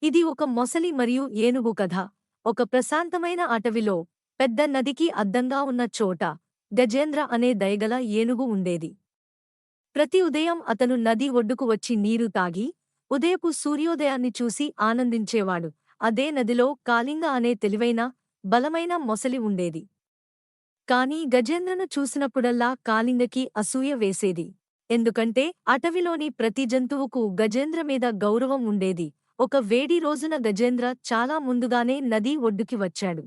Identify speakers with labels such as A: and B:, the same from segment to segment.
A: ఇది ఒక మొసలి మరియు ఏనుగు కథ. ఒక ప్రశాంతమైన అటవిలో, పెద్ద నదికి అద్దంగా ఉన్న చోట, గజేంద్ర అనే దయగల ఏనుగు ఉండేది. ప్రతి ఉదయం అతను నది ఒడ్డుకు వచ్చి నీరు తాగి, ఉదయపు సూర్యోదయాన్ని చూసి ఆనందించేవాడు. అదే నదిలో కాళింగ అనే తెలివైన, బలమైన మొసలి ఉండేది. కాని గజేంద్రను చూసినప్పుడల్లా కాళింగకి అసూయ వేసేది. ఎందుకంటే అటవిలోని ప్రతి జంతువుకు గజేంద్ర మీద గౌరవం ఉండేది. ఒక వేడి రోజున గజేంద్ర చాలా ముందుగానే నదీ ఒడ్డుకి వచ్చాడు.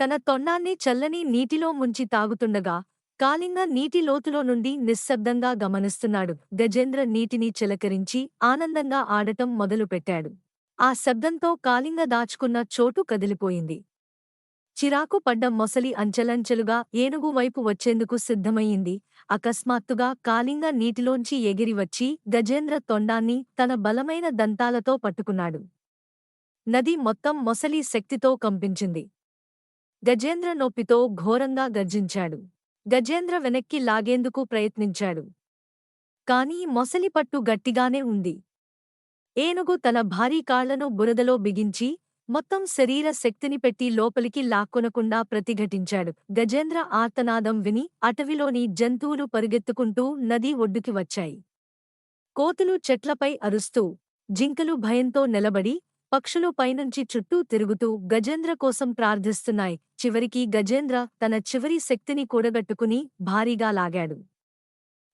A: తన తొండాన్ని చల్లని నీటిలో ముంచి తాగుతుండగా, కాళింగ నీటి లోతులో నుండి నిశ్శబ్దంగా గమనిస్తున్నాడు. గజేంద్ర నీటిని చిలకరించి ఆనందంగా ఆడటం మొదలుపెట్టాడు. ఆ శబ్దంతో కాళింగ దాచుకున్న చోటు కదిలిపోయింది. చిరాకు పడ్డ మొసలి అంచెలంచెలుగా ఏనుగు వైపు వచ్చేందుకు సిద్ధమయింది. అకస్మాత్తుగా కాళింగ నీటిలోంచి ఎగిరివచ్చి గజేంద్ర తొండాన్ని తన బలమైన దంతాలతో పట్టుకున్నాడు. నది మొత్తం మొసలి శక్తితో కంపించింది. గజేంద్ర నొప్పితో ఘోరంగా గర్జించాడు. గజేంద్ర వెనక్కి లాగేందుకు ప్రయత్నించాడు. కాని మొసలి పట్టు గట్టిగానే ఉంది. ఏనుగు తన భారీ కాళ్లను బురదలో బిగించి, మొత్తం శరీర శక్తిని పెట్టి లోపలికి లాక్కొనకుండా ప్రతిఘటించాడు. గజేంద్ర ఆర్తనాదం విని అటవిలోని జంతువులు పరుగెత్తుకుంటూ నదీ ఒడ్డుకి వచ్చాయి. కోతులు చెట్లపై అరుస్తూ, జింకలు భయంతో నిలబడి, పక్షులు పైనుంచి చుట్టూ తిరుగుతూ గజేంద్ర కోసం ప్రార్థిస్తున్నాయి. చివరికి గజేంద్ర తన చివరి శక్తిని కూడగట్టుకుని భారీగా లాగాడు.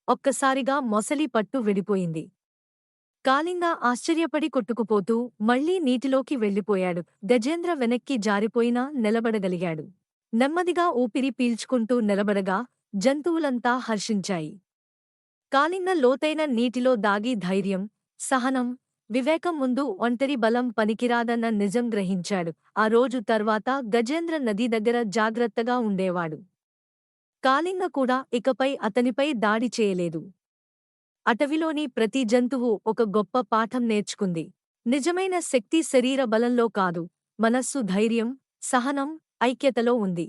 A: ఒక్కసారిగా మొసలి పట్టు విడిపోయింది. కాళింగ ఆశ్చర్యపడి కొట్టుకుపోతూ మళ్లీ నీటిలోకి వెళ్ళిపోయాడు. గజేంద్ర వెనక్కి జారిపోయినా నిలబడగలిగాడు. నెమ్మదిగా ఊపిరి పీల్చుకుంటూ నిలబడగా జంతువులంతా హర్షించాయి. కాళింగ లోతైన నీటిలో దాగి ధైర్యం, సహనం, వివేకం ముందు ఒంటరి బలం పనికిరాదన్న నిజం గ్రహించాడు. ఆ రోజు తర్వాత గజేంద్ర నది దగ్గర జాగ్రత్తగా ఉండేవాడు. కాళింగ కూడా ఇకపై అతనిపై దాడి చేయలేదు. అటవిలోని ప్రతి జంతువు ఒక గొప్ప పాఠం నేర్చుకుంది. నిజమైన శక్తి శరీర బలంలో కాదు, మనస్సు ధైర్యం, సహనం, ఐక్యతలో ఉంది.